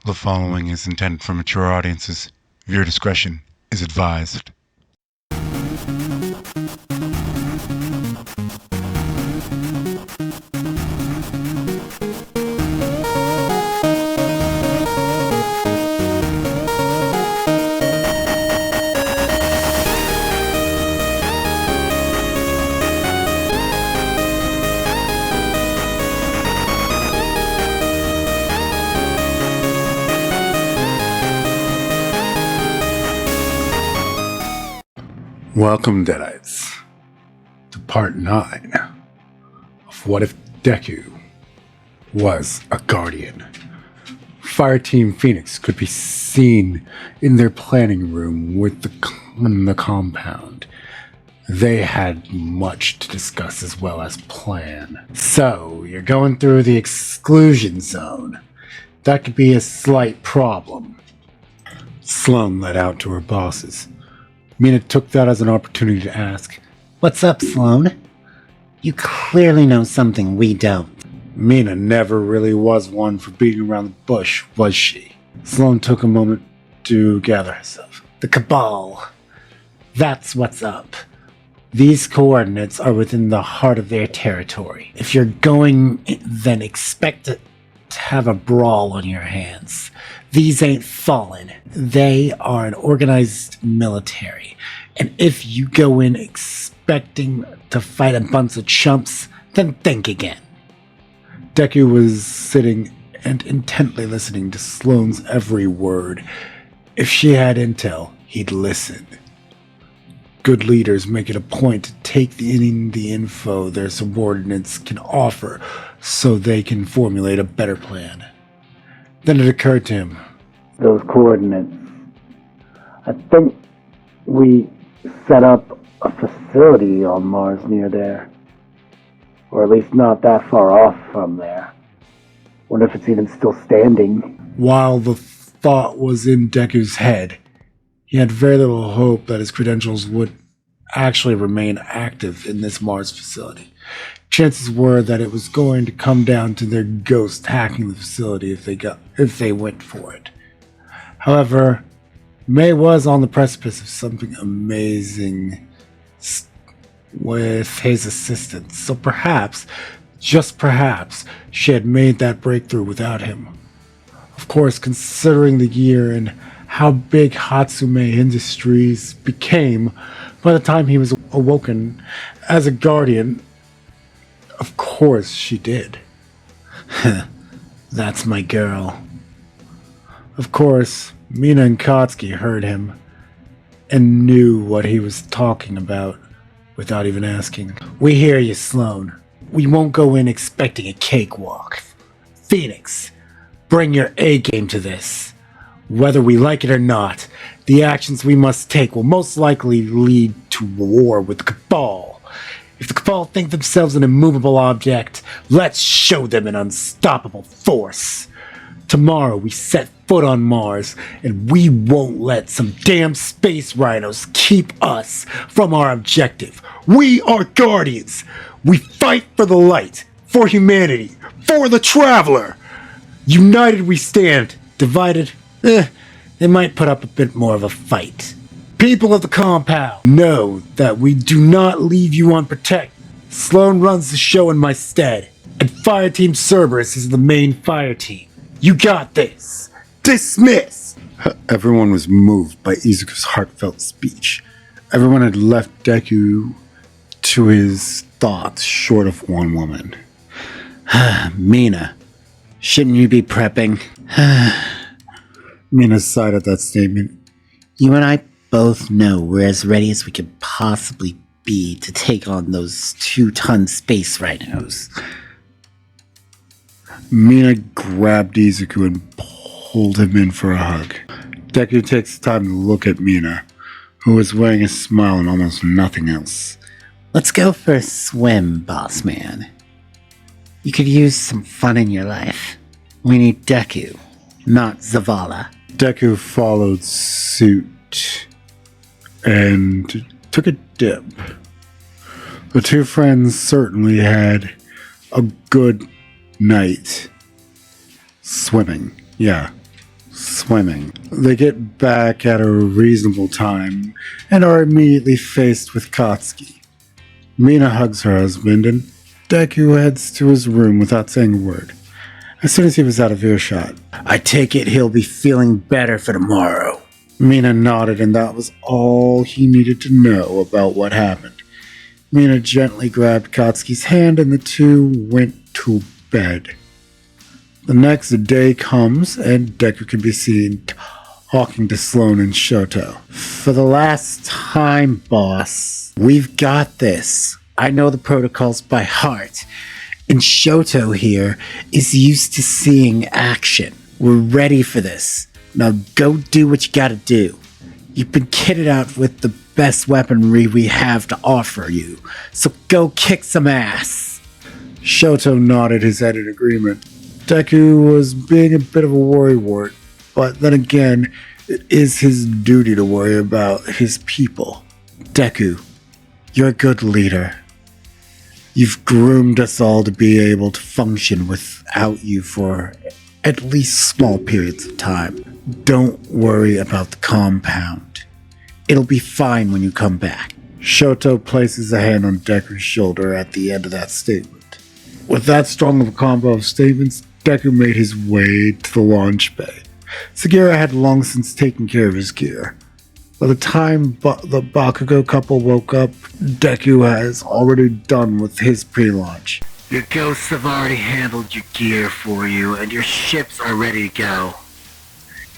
The following is intended for mature audiences. Viewer discretion is advised. Welcome, Deadites, to part 9 of What If Deku Was a Guardian. Fireteam Phoenix could be seen in their planning room with the compound. They had much to discuss as well as plan. So, you're going through the exclusion zone. That could be a slight problem. Sloane let out to her bosses. Mina took that as an opportunity to ask, "What's up, Sloane? You clearly know something we don't." Mina never really was one for beating around the bush, was she? Sloane took a moment to gather herself. "The Cabal. That's what's up. These coordinates are within the heart of their territory. If you're going, then expect to have a brawl on your hands. These ain't Fallen. They are an organized military. And if you go in expecting to fight a bunch of chumps, then think again." Deku was sitting and intently listening to Sloane's every word. If she had intel, he'd listen. Good leaders make it a point to take in the info their subordinates can offer so they can formulate a better plan. Then it occurred to him. Those coordinates. I think we set up a facility on Mars near there. Or at least not that far off from there. Wonder if it's even still standing. While the thought was in Deku's head, he had very little hope that his credentials would actually remain active in this Mars facility. Chances were that it was going to come down to their ghost hacking the facility if they went for it. However, May was on the precipice of something amazing with his assistance, so perhaps, just perhaps, she had made that breakthrough without him. Of course, considering the year and how big Hatsume Industries became by the time he was awoken as a guardian, of course she did. "That's my girl." Of course, Mina and Katsuki heard him and knew what he was talking about without even asking. "We hear you, Sloane. We won't go in expecting a cakewalk. Phoenix, bring your A-game to this. Whether we like it or not, the actions we must take will most likely lead to war with the Cabal. If the Cabal think themselves an immovable object, let's show them an unstoppable force. Tomorrow we set foot on Mars, and we won't let some damn space rhinos keep us from our objective. We are Guardians. We fight for the light, for humanity, for the traveler. United we stand. Divided, they might put up a bit more of a fight. People of the compound, know that we do not leave you unprotected. Sloane runs the show in my stead, and Fireteam Cerberus is the main fire team. You got this. Dismiss!" Everyone was moved by Izuku's heartfelt speech. Everyone had left Deku to his thoughts short of one woman. "Mina, shouldn't you be prepping?" Mina sighed at that statement. "You and I both know we're as ready as we could possibly be to take on those 2-ton space rhinos." Mina grabbed Izuku and pulled him in for a hug. Deku takes time to look at Mina, who was wearing a smile and almost nothing else. "Let's go for a swim, boss man. You could use some fun in your life. We need Deku, not Zavala." Deku followed suit and took a dip. The two friends certainly had a good night swimming. Yeah, swimming. They get back at a reasonable time and are immediately faced with Katsuki. Mina hugs her husband and Deku heads to his room without saying a word. As soon as he was out of earshot, I take it he'll be feeling better for tomorrow. Mina nodded, and that was all he needed to know about what happened. Mina gently grabbed Katsuki's hand and the two went to bed. The next day comes, and Deku can be seen talking to Sloane and Shoto. For the last time, boss, we've got this. I know the protocols by heart, and Shoto here is used to seeing action. We're ready for this. Now go do what you gotta do. You've been kitted out with the best weaponry we have to offer you, so go kick some ass. Shoto nodded his head in agreement. Deku was being a bit of a worrywart, but then again, it is his duty to worry about his people. Deku, you're a good leader. You've groomed us all to be able to function without you for at least small periods of time. Don't worry about the compound. It'll be fine when you come back. Shoto places a hand on Deku's shoulder at the end of that statement. With that strong of a combo of statements, Deku made his way to the launch bay. Sugiura had long since taken care of his gear. By the time the Bakugo couple woke up, Deku has already done with his pre-launch. Your ghosts have already handled your gear for you, and your ships are ready to go.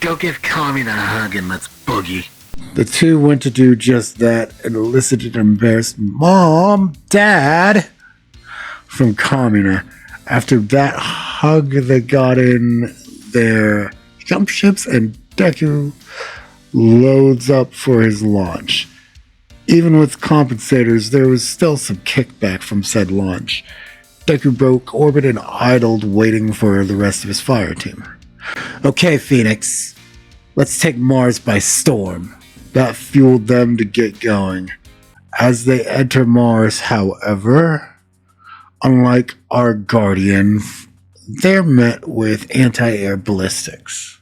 Go give Kamina a hug and let's boogie. The two went to do just that and elicited an embarrassed "Mom, Dad" from Kamina. After that hug, they got in their jump ships and Deku loads up for his launch. Even with compensators, there was still some kickback from said launch. Deku broke orbit and idled, waiting for the rest of his fire team. Okay, Phoenix, let's take Mars by storm. That fueled them to get going. As they enter Mars, however, unlike our Guardian, they're met with anti-air ballistics.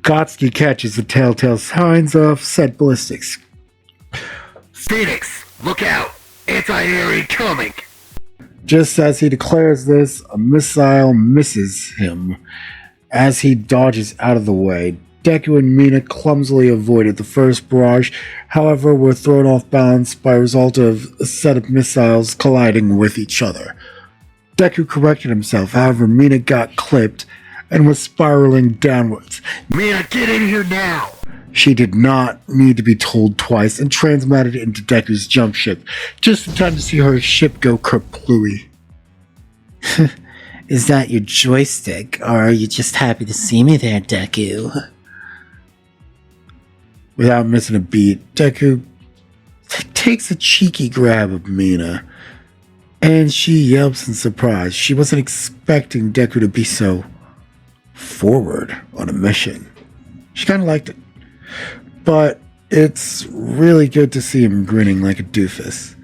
Katsuki catches the telltale signs of said ballistics. Phoenix, look out! Anti-air incoming! Just as he declares this, a missile misses him. As he dodges out of the way, Deku and Mina clumsily avoided the first barrage, however were thrown off balance by a result of a set of missiles colliding with each other. Deku corrected himself, however Mina got clipped and was spiraling downwards. Mina, get in here now! She did not need to be told twice and transmatted into Deku's jump ship, just in time to see her ship go kerplooey. Is that your joystick, or are you just happy to see me there, Deku? Without missing a beat, Deku takes a cheeky grab of Mina, and she yelps in surprise. She wasn't expecting Deku to be so forward on a mission. She kind of liked it. But it's really good to see him grinning like a doofus.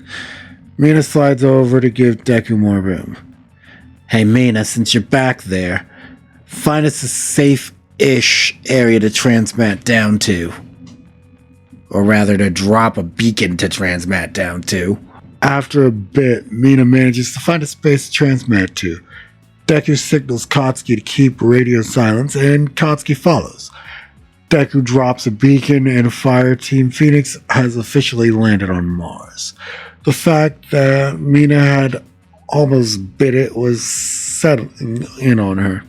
Mina slides over to give Deku more room. Hey Mina, since you're back there, find us a safe-ish area to transmat down to. Or rather, to drop a beacon to transmat down to. After a bit, Mina manages to find a space to transmat to. Deku signals Katsuki to keep radio silence, and Katsuki follows. Deku drops a beacon, and Fire Team Phoenix has officially landed on Mars. The fact that Mina had almost bit it was settling in on her.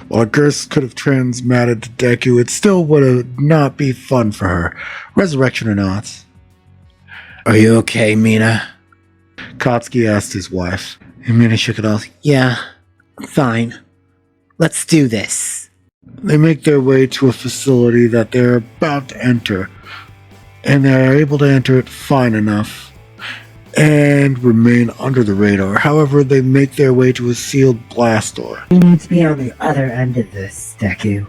While Gerst could have transmatted to Deku, it still would have not be fun for her, resurrection or not. Are you okay, Mina? Katsuki asked his wife. And Mina shook it off. Yeah, I'm fine. Let's do this. They make their way to a facility that they're about to enter, and they're able to enter it fine enough and remain under the radar. However, they make their way to a sealed blast door. We need to be on the other end of this, Deku.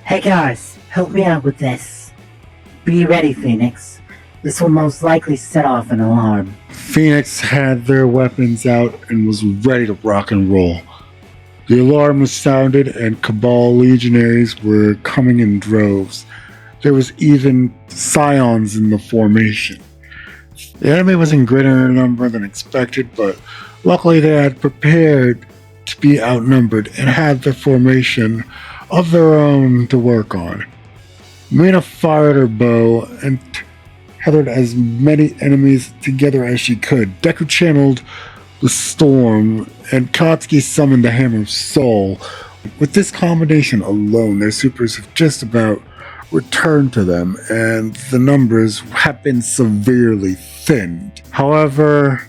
Hey guys, help me out with this. Be ready, Phoenix. This will most likely set off an alarm. Phoenix had their weapons out and was ready to rock and roll. The alarm was sounded and Cabal legionaries were coming in droves. There was even scions in the formation. The enemy was in greater number than expected, but luckily they had prepared to be outnumbered and had the formation of their own to work on. Mina fired her bow and tethered as many enemies together as she could. Deku channeled the storm, and Katsuki summoned the Hammer of Soul. With this combination alone, their supers have just about returned to them, and the numbers have been severely thinned. However,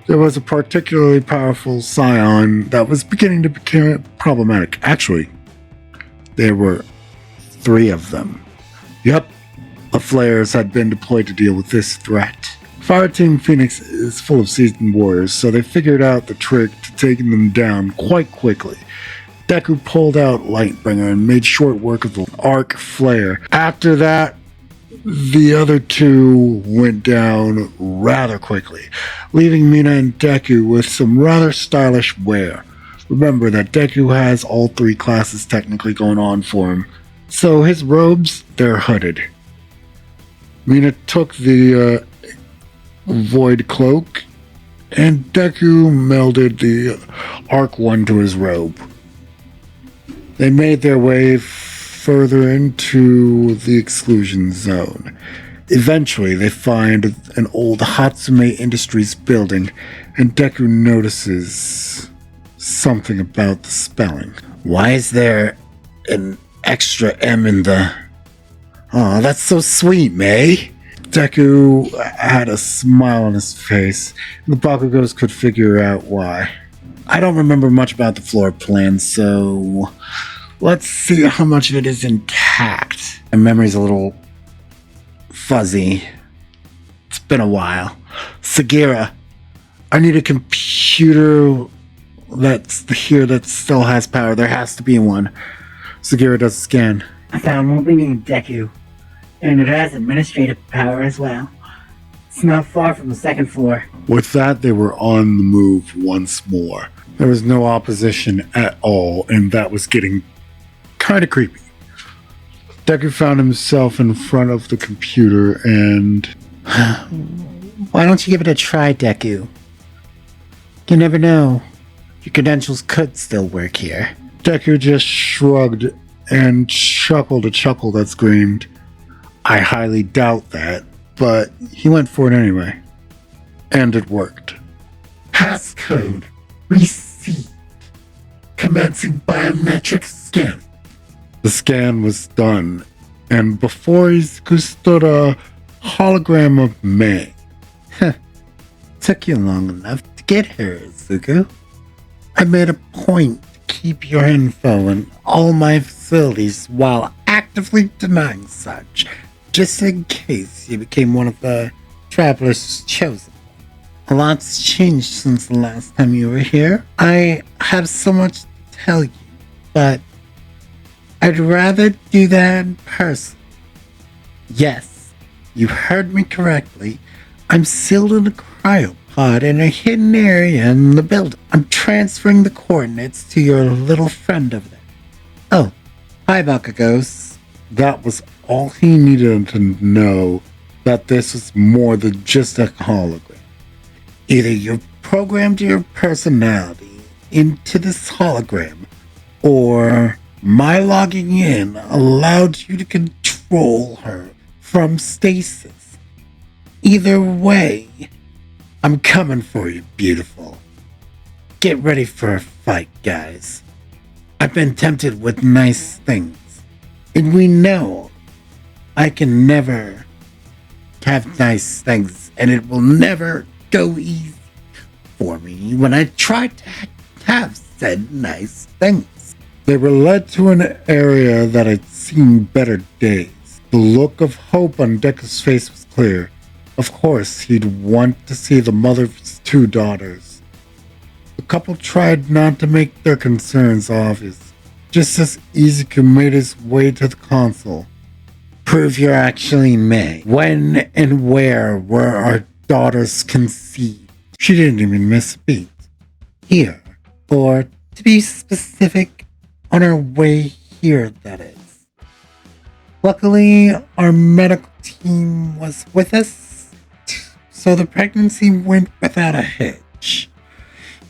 there was a particularly powerful scion that was beginning to become problematic. Actually, there were 3 of them. Yep, the flares had been deployed to deal with this threat. Fireteam Phoenix is full of seasoned warriors, so they figured out the trick to taking them down quite quickly. Deku pulled out Lightbringer and made short work of the arc flare. After that, the other 2 went down rather quickly, leaving Mina and Deku with some rather stylish wear. Remember that Deku has all 3 classes technically going on for him, so his robes, they're hooded. Mina took the Void Cloak, and Deku melded the Arc one to his robe. They made their way further into the exclusion zone. Eventually, they find an old Hatsume Industries building, and Deku notices something about the spelling. Why is there an extra M in the... Oh, that's so sweet, May. Deku had a smile on his face, and the Bakugos could figure out why. I don't remember much about the floor plan, so let's see how much of it is intact. My memory's a little fuzzy. It's been a while. Sagira, I need a computer that's here that still has power. There has to be one. Sagira does a scan. I found one leading Deku, and it has administrative power as well. It's not far from the 2nd floor. With that, they were on the move once more. There was no opposition at all, and that was getting kind of creepy. Deku found himself in front of the computer and... Why don't you give it a try, Deku? You never know. Your credentials could still work here. Deku just shrugged and chuckled a chuckle that screamed, I highly doubt that, but he went for it anyway. And it worked. Passcode received. Commencing biometric scan. The scan was done, and before Izuku stood a hologram of Mei. Took you long enough to get here, Izuku. I made a point to keep your info in all my facilities while actively denying such, just in case you became one of the travelers chosen. A lot's changed since the last time you were here. I have so much to tell you, but I'd rather do that in person. Yes, you heard me correctly. I'm sealed in a cryopod in a hidden area in the building. I'm transferring the coordinates to your little friend over there. Oh, hi, Bakugos. That was all he needed to know, that this was more than just a hologram. Either you programmed your personality into this hologram, or my logging in allowed you to control her from stasis. Either way, I'm coming for you, beautiful. Get ready for a fight, guys. I've been tempted with nice things, and we know I can never have nice things, and it will never go easy for me when I try to have said nice things. They were led to an area that had seen better days. The look of hope on Deku's face was clear. Of course, he'd want to see the mother of his 2 daughters. The couple tried not to make their concerns obvious. Just as Izuku made his way to the console. Prove you're actually Mei. When and where were our daughters conceived? She didn't even miss a beat. Here, or To be specific, on our way here, that is. Luckily, our medical team was with us, so the pregnancy went without a hitch.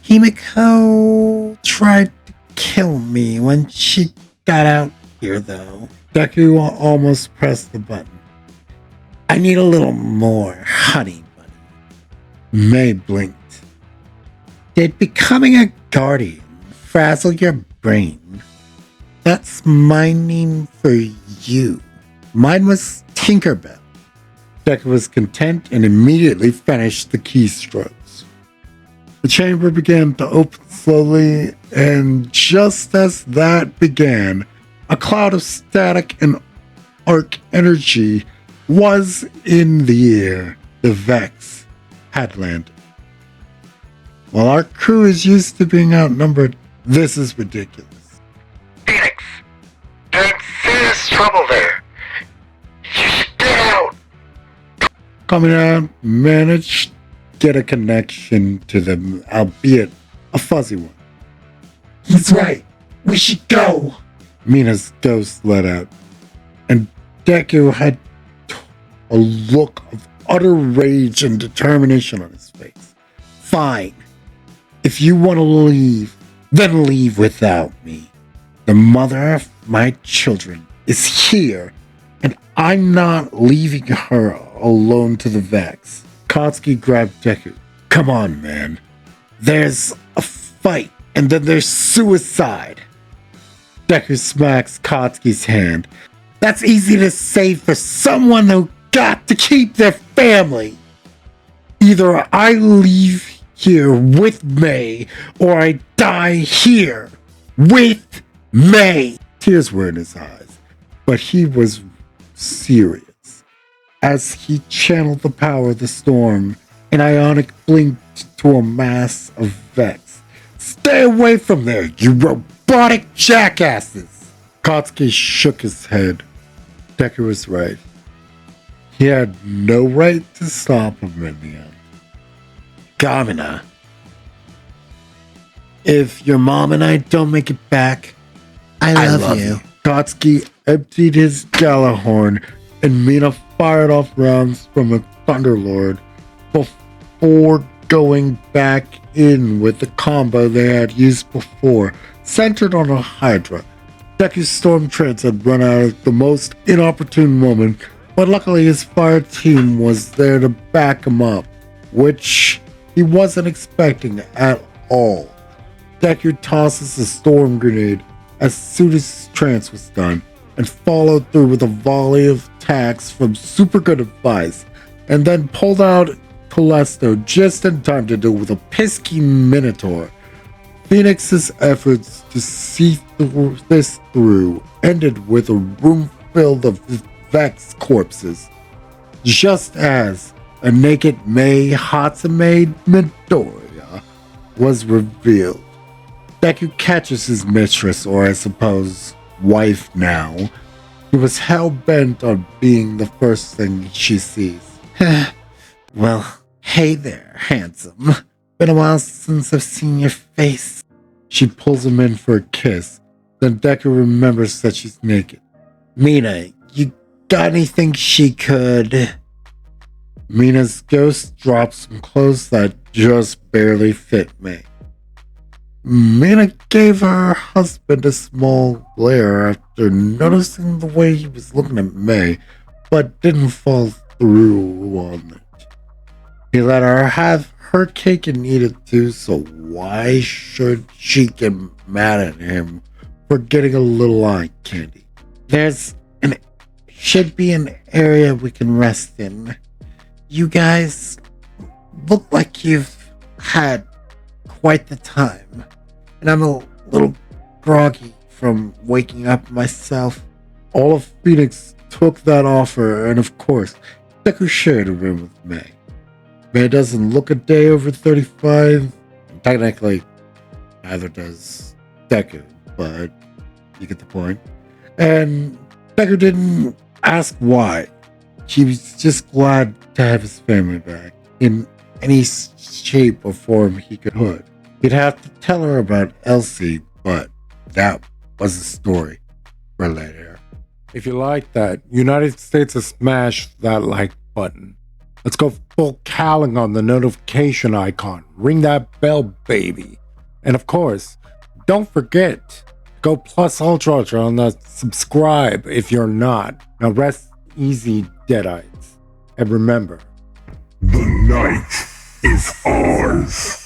Himiko tried to kill me when she got out here, though. Deku almost pressed the button. I need a little more honey, buddy. May blinked. Did becoming a guardian frazzle your brain? That's my name for you. Mine was Tinkerbell. Deku was content and immediately finished the keystrokes. The chamber began to open slowly, and just as that began, a cloud of static and arc energy was in the air. The Vex had landed. While our crew is used to being outnumbered, this is ridiculous. Phoenix, you're in serious trouble there. You should get out. Coming out, managed to get a connection to them, albeit a fuzzy one. He's right. We should go. Mina's ghost let out, and Deku had a look of utter rage and determination on his face. Fine. If you want to leave, then leave without me. The mother of my children is here, and I'm not leaving her alone to the Vex. Katsuki grabbed Deku. Come on, man. There's a fight, and then there's suicide. Deku smacks Katsuki's hand. That's easy to say for someone who got to keep their family. Either I leave here with May, or I die here with May. Tears were in his eyes, but he was serious. As he channeled the power of the storm, an ionic blinked to a mass of Vex. Stay away from there, you robotic jackasses! Katsuki shook his head. Deku was right. He had no right to stop him in the end. Gamina, if your mom and I don't make it back, I love you. Katsuki emptied his Galahorn, and Mina fired off rounds from a Thunderlord before going back in with the combo they had used before, centered on a Hydra. Deku's storm treads had run out at the most inopportune moment, but luckily his fire team was there to back him up, which he wasn't expecting at all. Deku tosses a storm grenade as soon as his trance was done, and followed through with a volley of attacks from super good advice, and then pulled out Callisto just in time to deal with a pesky Minotaur. Phoenix's efforts to see this through ended with a room filled of Vex corpses, just as a naked Mei Hatsume Midoriya was revealed. Deku catches his mistress, or I suppose wife now. He was hell-bent on being the first thing she sees. Well, hey there, handsome. Been a while since I've seen your face. She pulls him in for a kiss. Then Deku remembers that she's naked. Mina, you got anything she could? Mina's ghost drops some clothes that just barely fit May. Mina gave her husband a small glare after noticing the way he was looking at May, but didn't fall through on it. He let her have her cake and eat it too, so why should she get mad at him for getting a little eye candy? Should be an area we can rest in. You guys look like you've had quite the time, and I'm a little groggy from waking up myself. All of Phoenix took that offer, and of course, Deku shared a room with May. May doesn't look a day over 35. Technically, neither does Deku, but you get the point. And Deku didn't ask why. He was just glad to have his family back in any shape or form he could. You'd have to tell her about Elsie, but that was a story for later. If you like that, United States to smash that like button. Let's go full calling on the notification icon. Ring that bell, baby. And of course, don't forget, go plus ultra on the subscribe if you're not. Now rest easy, Deadites. And remember, The night is ours.